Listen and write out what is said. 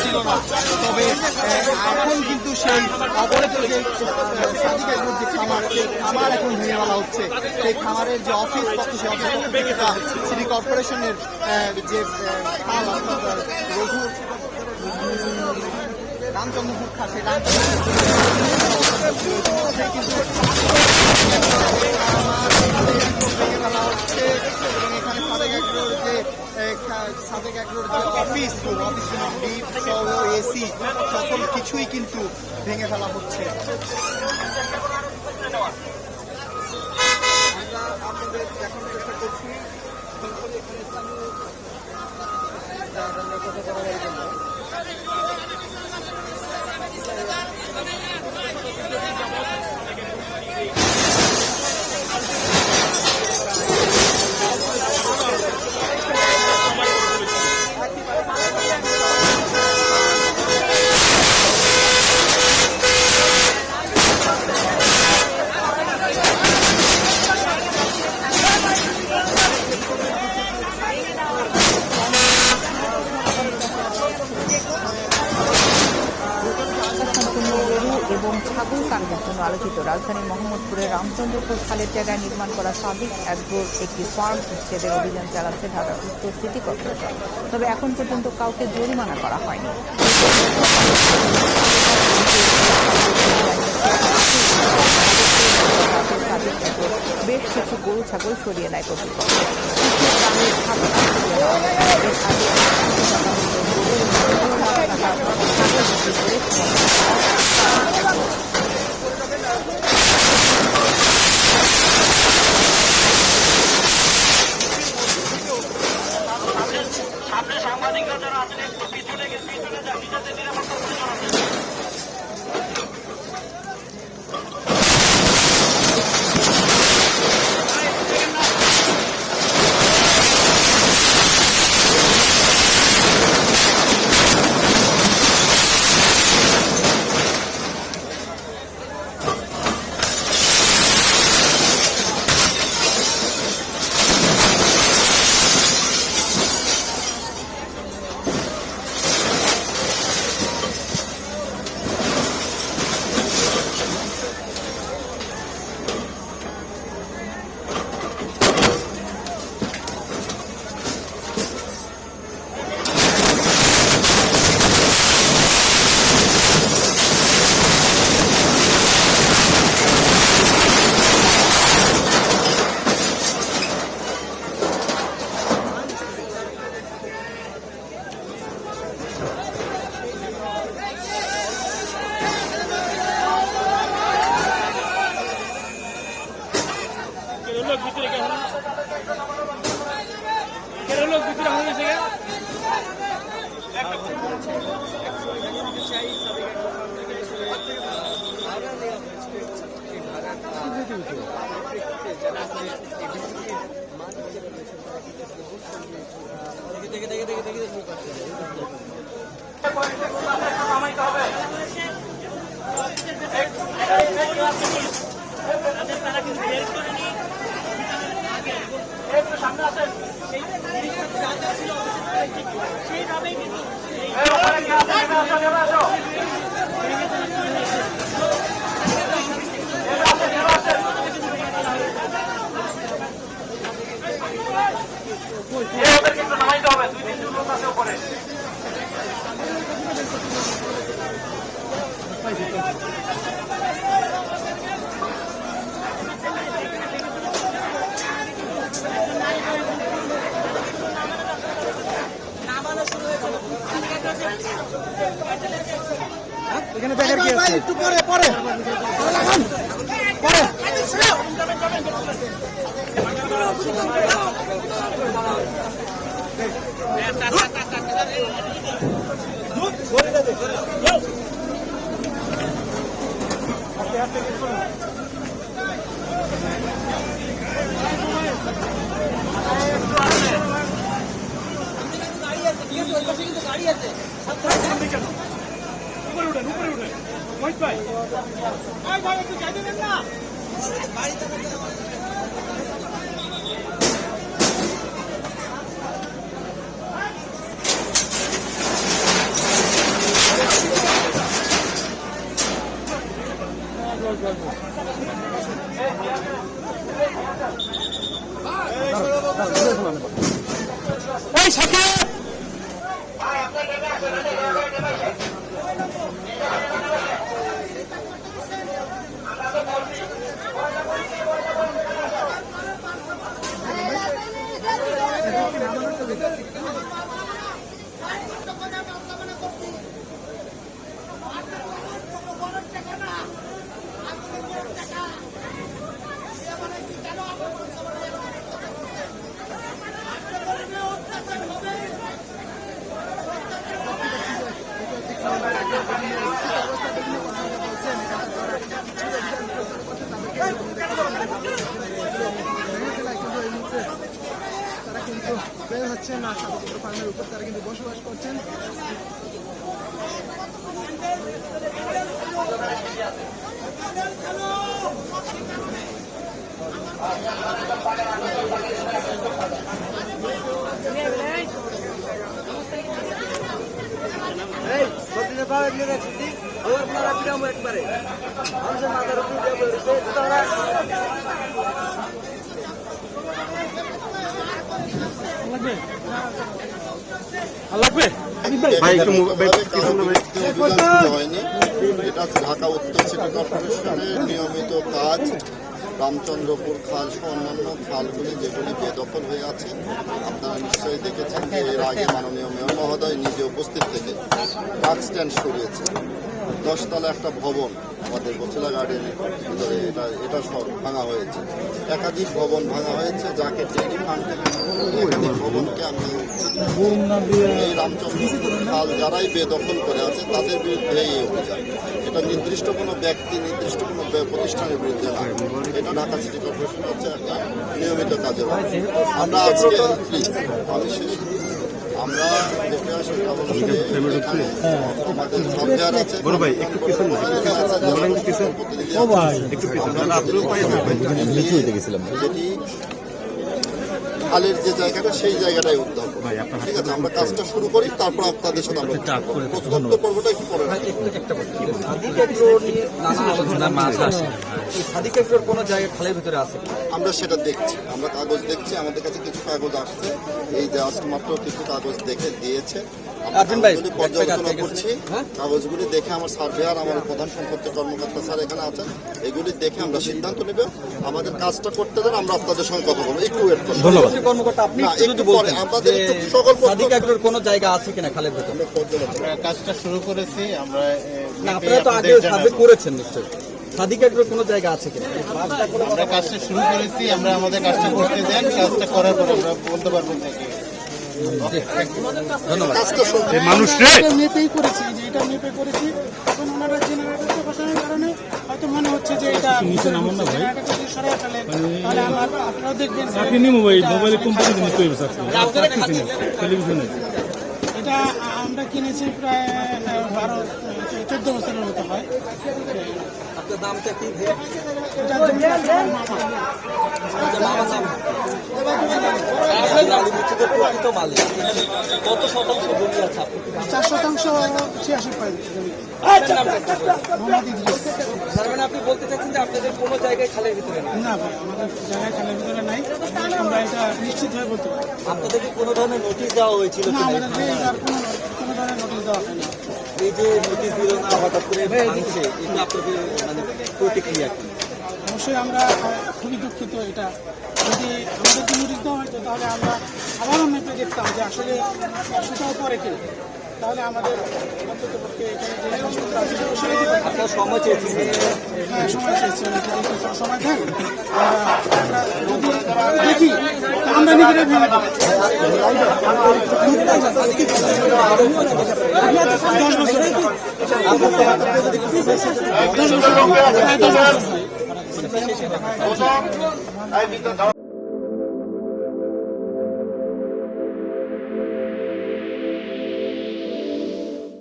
ছিল না, তবে এখন কিন্তু সেই অবরোধ যে খামার, সেই খামার এখন ভেঙে ফেলা হচ্ছে। সেই খামারের যে অফিস পত্র, সেই অফিসটা সিটি কর্পোরেশনের যে রঘু রামচন্দ্রপুর খা, সেই রামচন্দ্রপুর কিন্তু ভেঙে ফেলা হচ্ছে। এবং এখানে সাদেক এগ্রোর যে অফিস ডিপ সহ এসি সকল কিছুই কিন্তু ভেঙে ফেলা হচ্ছে। আমরা আপনাদের দেখানোর চেষ্টা করছি কথা বলার জন্য। এবং ছাগল কাটার জন্য আলোচিত রাজধানীর মোহাম্মদপুরের রামচন্দ্রপুর খালের জায়গায় নির্মাণ করা সাদেক এগ্রোর একটি ফার্ম উচ্ছেদের অভিযান চালাচ্ছে ঢাকা উত্তর সিটি কর্পোরেশন। তবে এখন পর্যন্ত কাউকে জরিমানা করা হয়নি। বেশ কিছু গরু ছাগল সরিয়ে নেয় কর্তৃপক্ষ। সাংবাদিকরা যারা আছেন একটু পিছনে যাতে নিরাপত্তা সামনে আসেন সেইভাবেই কিন্তু নামাইতে হবে। 2-3 লোক আছে উপরে। এখানে দেখার কি আছে? একটু পরে পরে পরে গাড়ি আছে উপরে উঠেন মহিত ভাই ভাই একটু যাইতে দেন না তারা কিন্তু বের হচ্ছেন না, স্বাগতিক ফার্মের উপর তারা কিন্তু বসবাস করছেন। হয়নি, এটা ঢাকা উত্তর সিটি কর্পোরেশনের নিয়মিত কাজ। রামচন্দ্রপুর খাল সহ অন্যান্য খালগুলি যেগুলি বেদখল হয়ে আছে, আপনারা নিশ্চয়ই দেখেছেন যে এর আগে মাননীয় মেয়র মহোদয় নিজে উপস্থিত থেকে ট্রাক স্ট্যান্ড সরিয়েছে। 10 তলা একটা ভবন আমাদের বসিলা গার্ডেনের ভিতরে এটা সব ভাঙা হয়েছে। একাধিক ভবন ভাঙা হয়েছে, যাকে ডেইরি ফান্ড থেকে একাধিক ভবনকে আমি এই রামচন্দ্রপুর খাল যারাই বেদখল করে আছে তাদের বিরুদ্ধে এই অভিযান। এটা নির্দিষ্ট কোনো ব্যক্তি, নির্দিষ্ট কোনো প্রতিষ্ঠানের বিরুদ্ধে না, এটা ঢাকা সিটি কর্পোরেশন হচ্ছে একটা নিয়মিত কাজের। আমরা আজকে আমি শেষ আমরা দেখে আসি আমাদের সরকার আছে, যেটি খালের যে জায়গাটা সেই জায়গাটাই উদ্ধার। ঠিক আছে, আমরা কাজটা শুরু করি, তারপর আপনাদের সাথে আমরা প্রস্তুত পর্বটা একটু পরে। কোনো জায়গায় খালের ভিতরে আছে আমরা সেটা দেখছি, আমরা কাগজ দেখছি, আমাদের কাছে কিছু কাগজ আসছে, এই জাস্ট মাত্র কিছু কাগজ দেখে দিয়েছে, যদি পর্যালোচনা করছি। কাগজগুলি দেখে আমার সার্ভেয়ার, আমার প্রধান সম্পত্তি কর্মকর্তা স্যার এখানে আছেন, এগুলি দেখে আমরা সিদ্ধান্ত নেব। আমাদের কাজটা করতে দেন, আমরা আপনাদের সঙ্গে কথা বলবো। একটু ওয়েট করুন। ধন্যবাদ কর্মকর্তা। আপনি না, একটু পরে আমাদের একটু সকল সাদিক এগ্রোর কোনো জায়গা আছে কিনা খালের ভিতরে? কাজটা শুরু করেছি আমরা। না, আপনারা তো আগে সার্ভে করেছেন নিশ্চয়ই। সাদিক এগ্রোর কোনো জায়গা আছে কিনা? আমরা কাজটা শুরু করেছি, আমরা আমাদের কাজটা করতে দেন, কাজটা করার পর আমরা বলতে পারবো থেকে। মেপেই করেছি, যে এটা মেপে করেছি। এখন ওনারা জেনারেটরটা বসানোর কারণে হয়তো মনে হচ্ছে যে এটা জেনারেটরটা যদি সরাই ফেলে তাহলে আমার আপনারাও দেখবেন এটা আমরা কিনেছি প্রায় 12-14 বছরের মতো হয়। আপনার দামটা কি? এটা প্রকৃত মালিক কত শতাংশ জমি আছে? 4% 86 মোহাম্মদ ইদ্রিস। তার মানে আপনি বলতে চাচ্ছেন যে আপনাদের কোনো জায়গায় খালের ভিতরে নেই? না ভাই, আমাদের জায়গায় খালের ভিতরে নাই, আমরা এটা নিশ্চিত হয়ে বলতে পারি। আপনাদেরকে কোনো ধরনের নোটিশ দেওয়া হয়েছিল না, কিনা? আমাদেরকে আর কোনো ধরনের নোটিশ দেওয়া হয়নি। এই যে নোটিশ দিল না হঠাৎ করে ভাঙছে, এটা আপনাদের মানে প্রতিক্রিয়া কি? অবশ্যই আমরা খুবই দুঃখিত। এটা যদি আমাদেরকে নোটিশ দেওয়া হয়তো তাহলে আমরা আবারও মেপে দেখতাম যে আসলে সেটাও পরে কিনা, তাহলে আমাদের অন্তত পক্ষে এখানে যে জিনিসপত্র আছে সেগুলো সরিয়ে দিতে পারতাম। আপনারা সময় চেয়েছেন? হ্যাঁ, সময় চেয়েছি, অনেকে কিছু সময় দেন, আমরা যদি দেখি আমরা নিজেরাই ভেঙে দেবো। 10 বছর প্রায় 10 বছর হয়।